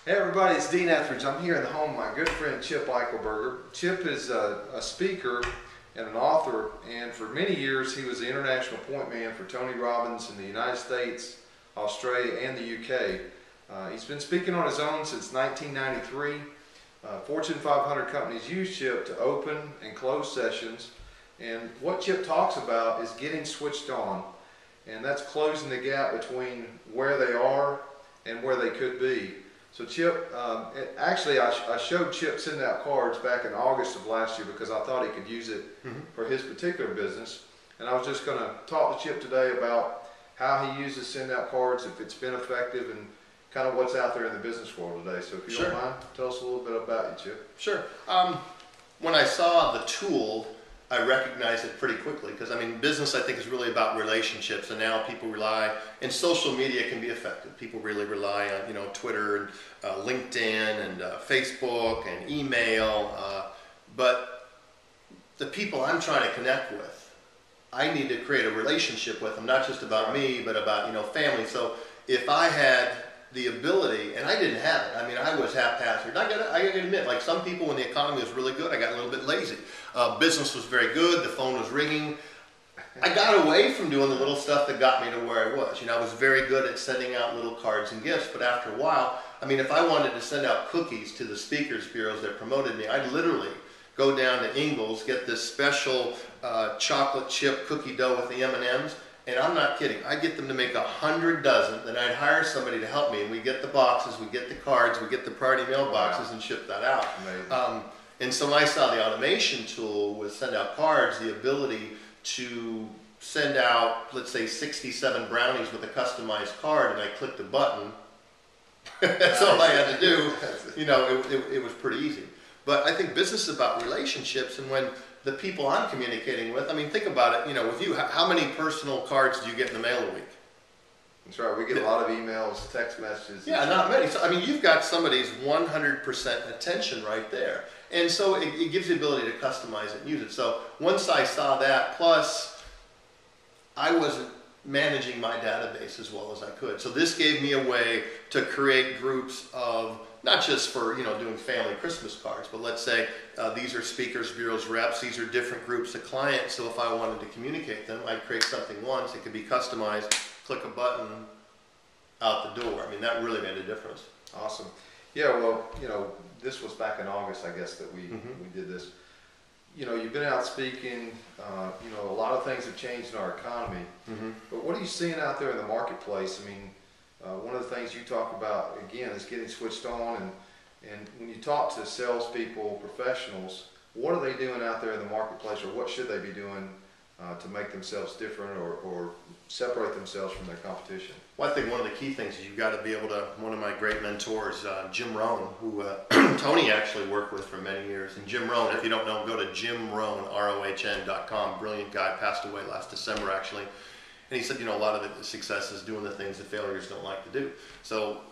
Hey everybody, it's Dean Ethridge. I'm here in the home of my good friend Chip Eichelberger. Chip is a speaker and an author, and for many years he was the international point man for Tony Robbins in the United States, Australia, and the UK. He's been speaking on his own since 1993. Fortune 500 companies use Chip to open and close sessions, and what Chip talks about is getting switched on, and that's closing the gap between where they are and where they could be. So Chip, actually I showed Chip sending out cards back in August of last year because I thought he could use it for his particular business. And I was just going to talk to Chip today about how he uses send out cards, if it's been effective, and kind of what's out there in the business world today. So if you don't mind, tell us a little bit about you, Chip. Sure. When I saw the tool, I recognized it pretty quickly because, I mean, business I think is really about relationships, and now people rely, and social media can be effective. People really rely on, Twitter and LinkedIn and Facebook and email, but the people I'm trying to connect with, I need to create a relationship with them, not just about me, but about, family. So if I had the ability, and I didn't have it. I mean, I was haphazard. I gotta admit, like some people, when the economy was really good, I got a little bit lazy. Business was very good. The phone was ringing. I got away from doing the little stuff that got me to where I was. I was very good at sending out little cards and gifts, but after a while, I mean, if I wanted to send out cookies to the speakers bureaus that promoted me, I'd literally go down to Ingles, get this special chocolate chip cookie dough with the M&Ms, and I'm not kidding. I'd get them to make 100 dozen, then I'd hire somebody to help me, and we get the boxes, we get the cards, we get the priority mail boxes, and ship that out. And so when I saw the automation tool with send out cards, the ability to send out, let's say, 67 brownies with a customized card, and I clicked a button, that's all I had to do, it was pretty easy. But I think business is about relationships, and when the people I'm communicating with, I mean, think about it, with you, how many personal cards do you get in the mail a week? That's right, we get a lot of emails, text messages. Yeah, not many. So, I mean, you've got somebody's 100% attention right there. And so it gives you the ability to customize it and use it. So once I saw that, plus I wasn't managing my database as well as I could. So this gave me a way to create groups of, not just for, doing family Christmas cards, but let's say these are speakers, bureaus, reps, these are different groups of clients. So if I wanted to communicate them, I'd create something once, it could be customized, click a button, out the door. I mean, that really made a difference. Awesome. Yeah, well, this was back in August, I guess, that we did this. You've been out speaking, a lot of things have changed in our economy, but what are you seeing out there in the marketplace? I mean, one of the things you talk about, again, is getting switched on, and when you talk to salespeople, professionals, what are they doing out there in the marketplace, or what should they be doing to make themselves different or separate themselves from their competition? Well, I think one of the key things is you've got to be able to, one of my great mentors, Jim Rohn, who Tony actually worked with for many years. And Jim Rohn, if you don't know him, go to jimrohn, ROHN.com. Brilliant guy, passed away last December actually. And he said, a lot of the success is doing the things that failures don't like to do. So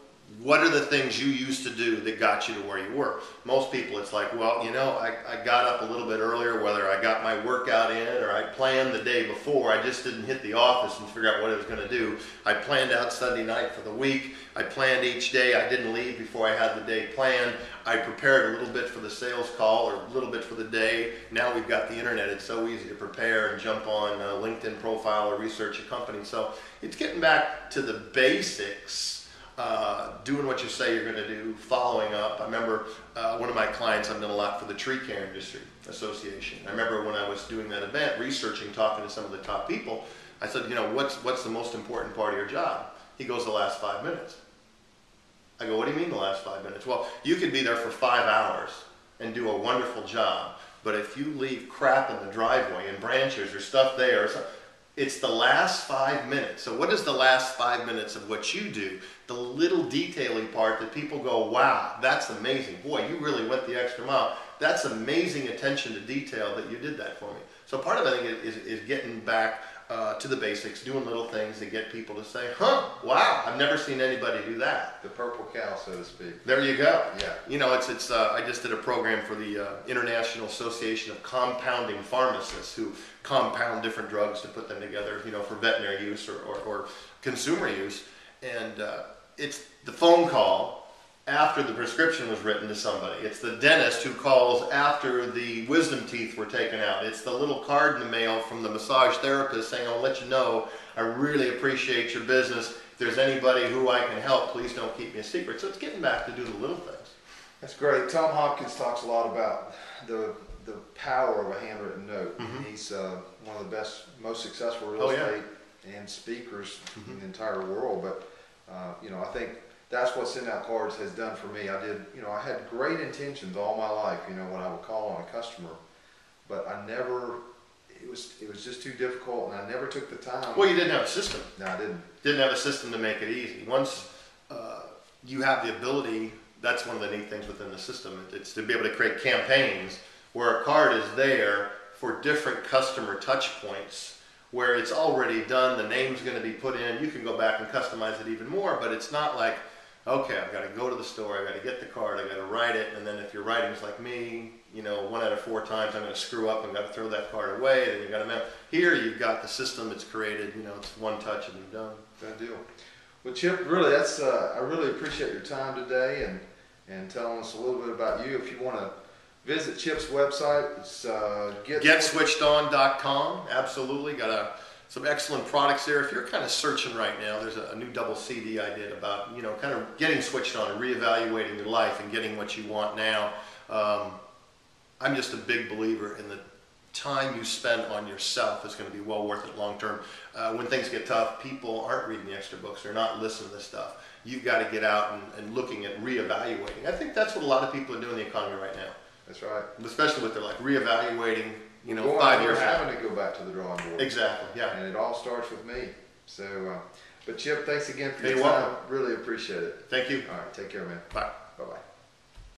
what are the things you used to do that got you to where you were? Most people, it's like, well, I got up a little bit earlier, whether I got my workout in or I planned the day before. I just didn't hit the office and figure out what I was going to do. I planned out Sunday night for the week. I planned each day. I didn't leave before I had the day planned. I prepared a little bit for the sales call or a little bit for the day. Now we've got the internet. It's so easy to prepare and jump on a LinkedIn profile or research a company. So it's getting back to the basics. Doing what you say you're going to do, following up. I remember one of my clients, I've done a lot for the Tree Care Industry Association. I remember when I was doing that event, researching, talking to some of the top people, I said, what's the most important part of your job? He goes, the last 5 minutes. I go, what do you mean the last 5 minutes? Well, you could be there for 5 hours and do a wonderful job, but if you leave crap in the driveway and branches or stuff there, it's the last 5 minutes. So what is the last 5 minutes of what you do? The little detailing part that people go, wow, that's amazing. Boy, you really went the extra mile. That's amazing attention to detail that you did that for me. So part of it, I think, is getting back to the basics, doing little things that get people to say, huh, wow, I've never seen anybody do that. The purple cow, so to speak. There you go. Yeah. I just did a program for the International Association of Compounding Pharmacists who compound different drugs to put them together, for veterinary use or consumer use. And it's the phone call after the prescription was written to somebody. It's the dentist who calls after the wisdom teeth were taken out. It's the little card in the mail from the massage therapist saying, I'll let you know, I really appreciate your business. If there's anybody who I can help, please don't keep me a secret. So it's getting back to do the little things. That's great. Tom Hopkins talks a lot about the power of a handwritten note. He's one of the best, most successful real estate and speakers in the entire world. But you know, I think that's what sending out cards has done for me. I had great intentions all my life, you know, when I would call on a customer, but I never, it was just too difficult, and I never took the time. Well, you didn't have a system. No, I didn't. Didn't have a system to make it easy. Once you have the ability, that's one of the neat things within the system. It's to be able to create campaigns where a card is there for different customer touch points, where it's already done, the name's going to be put in. You can go back and customize it even more, but it's not like, okay, I've got to go to the store, I've got to get the card, I've got to write it, and then if your writing's like me, you know, 1 out of 4 times I'm going to screw up and got to throw that card away, then you've got to mail. Here you've got the system, it's created, you know, it's one touch and you're done. Good deal. Well, Chip, really, I really appreciate your time today and telling us a little bit about you. If you want to visit Chip's website, it's GetSwitchedOn.com. Absolutely, got some excellent products there. If you're kind of searching right now, there's a new double CD I did about, you know, kind of getting switched on and reevaluating your life and getting what you want now. I'm just a big believer in the time you spend on yourself is going to be well worth it long term. When things get tough, people aren't reading the extra books. They're not listening to this stuff. You've got to get out and looking at reevaluating. I think that's what a lot of people are doing in the economy right now. That's right. Especially with their like reevaluating, you know, Well, 5 years from now. having to go back to the drawing board. Exactly, yeah. And it all starts with me. So, but Chip, thanks again for your You're time. welcome. Really appreciate it. Thank you. All right, take care, man. Bye. Bye-bye.